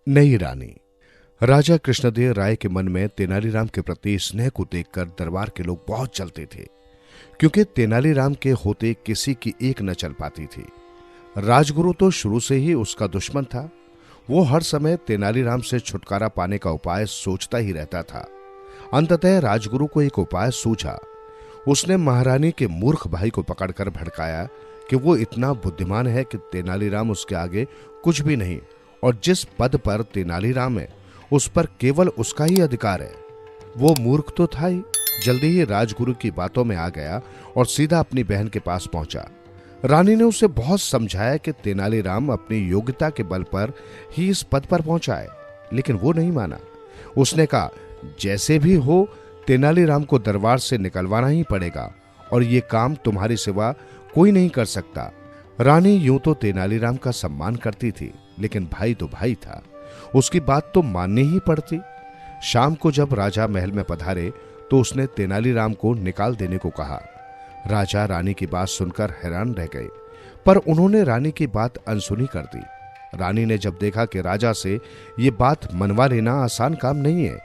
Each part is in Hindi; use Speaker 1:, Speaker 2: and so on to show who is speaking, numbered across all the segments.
Speaker 1: नई रानी। राजा कृष्णदेव राय के मन में तेनालीराम के प्रति स्नेह को देखकर दरबार के लोग बहुत चलते थे, क्योंकि तेनालीराम के होते किसी की एक न चल पाती थी। राजगुरु तो शुरू से ही उसका दुश्मन था। वो हर समय तेनालीराम से छुटकारा पाने का उपाय सोचता ही रहता था। अंततः राजगुरु को एक उपाय सूझा। उसने महारानी के मूर्ख भाई को पकड़कर भड़काया कि वो इतना बुद्धिमान है कि तेनालीराम उसके आगे कुछ भी नहीं, और जिस पद पर तेनालीराम है उस पर केवल उसका ही अधिकार है। वो मूर्ख तो था ही, जल्दी ही राजगुरु की बातों में आ गया और सीधा अपनी बहन के पास पहुंचा। रानी ने उसे बहुत समझाया कि तेनालीराम अपनी योग्यता के बल पर ही इस पद पर पहुंचा है, लेकिन वो नहीं माना। उसने कहा, जैसे भी हो तेनालीराम को दरबार से निकलवाना ही पड़ेगा, और ये काम तुम्हारे सिवा कोई नहीं कर सकता। रानी यूं तो तेनालीराम का सम्मान करती थी, लेकिन भाई तो भाई था, उसकी बात तो माननी ही पड़ती। शाम को जब राजा महल में पधारे तो उसने तेनालीराम को निकाल देने को कहा। राजा रानी की बात सुनकर हैरान रह गए, पर उन्होंने रानी की बात अनसुनी कर दी। रानी ने जब देखा कि राजा से ये बात मनवा लेना आसान काम नहीं है,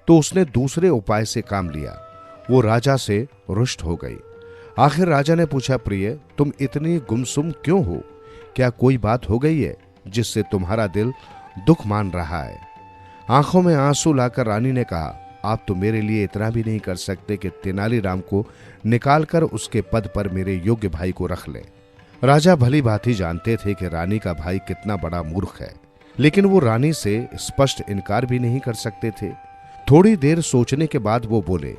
Speaker 1: तो उसने दूसरे उपाय से काम लिया। वो राजा से रुष्ट हो गई। आखिर राजा ने पूछा, प्रिय, तुम इतनी गुमसुम क्यों हो? क्या कोई बात हो गई है जिससे तुम्हारा दिल दुख मान रहा है? आंखों में आंसू लाकर रानी ने कहा, आप तो मेरे लिए इतना भी नहीं कर सकते कि तेनालीराम को निकालकर उसके पद पर मेरे योग्य भाई को रख लें। राजा भली भांति जानते थे कि रानी का भाई कितना बड़ा मूर्ख है, लेकिन वो रानी से स्पष्ट इनकार भी नहीं कर सकते थे। थोड़ी देर सोचने के बाद वो बोले,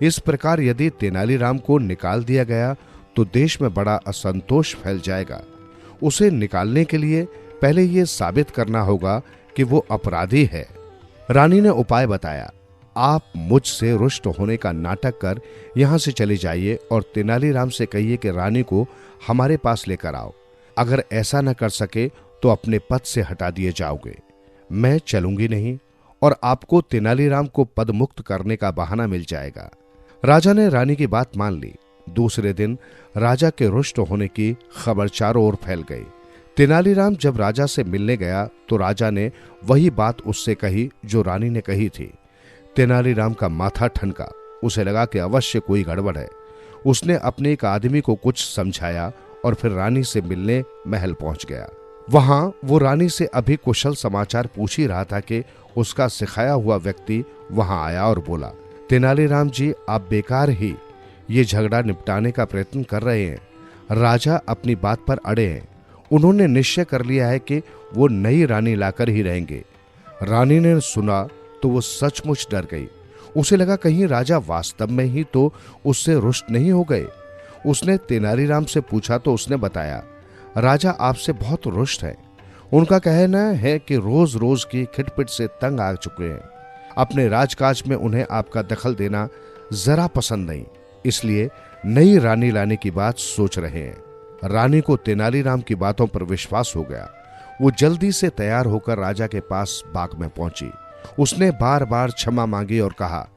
Speaker 1: इस प्रकार यदि तेनालीराम को निकाल दिया गया तो देश में बड़ा असंतोष फैल जाएगा। उसे निकालने के लिए पहले ये साबित करना होगा कि वो अपराधी है। रानी ने उपाय बताया, आप मुझसे रुष्ट होने का नाटक कर यहां से चले जाइए और तेनालीराम से कहिए कि रानी को हमारे पास लेकर आओ। अगर ऐसा न कर सके तो अपने पद से हटा दिए जाओगे। मैं चलूंगी नहीं और आपको तेनालीराम को पद मुक्त करने का बहाना मिल जाएगा। राजा ने रानी की बात मान ली। दूसरे दिन राजा के रुष्ट होने की खबर चारों ओर फैल गई। तेनालीराम जब राजा से मिलने गया तो राजा ने वही बात उससे कही जो रानी ने कही थी। तेनालीराम का माथा ठनका। उसे लगा कि अवश्य कोई गड़बड़ है। उसने अपने एक आदमी को कुछ समझाया और फिर रानी से मिलने महल पहुंच गया। वहां वो रानी से अभी कुशल समाचार पूछ ही रहा था कि उसका सिखाया हुआ व्यक्ति वहां आया और बोला, तेनालीराम जी, आप बेकार ही ये झगड़ा निपटाने का प्रयत्न कर रहे हैं। राजा अपनी बात पर अड़े हैं। उन्होंने निश्चय कर लिया है कि वो नई रानी लाकर ही रहेंगे। रानी ने सुना तो वो सचमुच डर गई। उसे लगा कहीं राजा वास्तव में ही तो उससे रुष्ट नहीं हो गए। उसने तेनालीराम से पूछा तो उसने बताया, राजा आपसे बहुत रुष्ट है। उनका कहना है कि रोज रोज की खिटपिट से तंग आ चुके हैं। अपने राजकाज में उन्हें आपका दखल देना जरा पसंद नहीं, इसलिए नई रानी लाने की बात सोच रहे हैं। रानी को तेनालीराम की बातों पर विश्वास हो गया। वो जल्दी से तैयार होकर राजा के पास बाग में पहुंची। उसने बार बार क्षमा मांगी और कहा,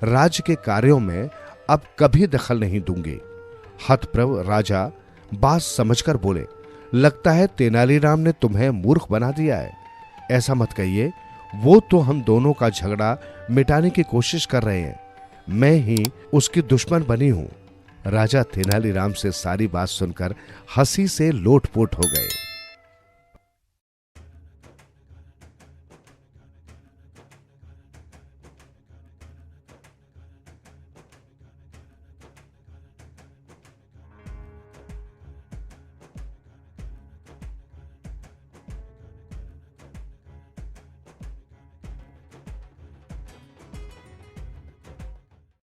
Speaker 1: राज्य के कार्यों में अब कभी दखल नहीं दूंगी। हतप्रभ राजा बात समझकर बोले, लगता है तेनालीराम ने तुम्हें मूर्ख बना दिया है। ऐसा मत कहिए, वो तो हम दोनों का झगड़ा मिटाने की कोशिश कर रहे हैं। मैं ही उसकी दुश्मन बनी हूं। राजा तेनालीराम से सारी बात सुनकर हंसी से लोटपोट हो गए।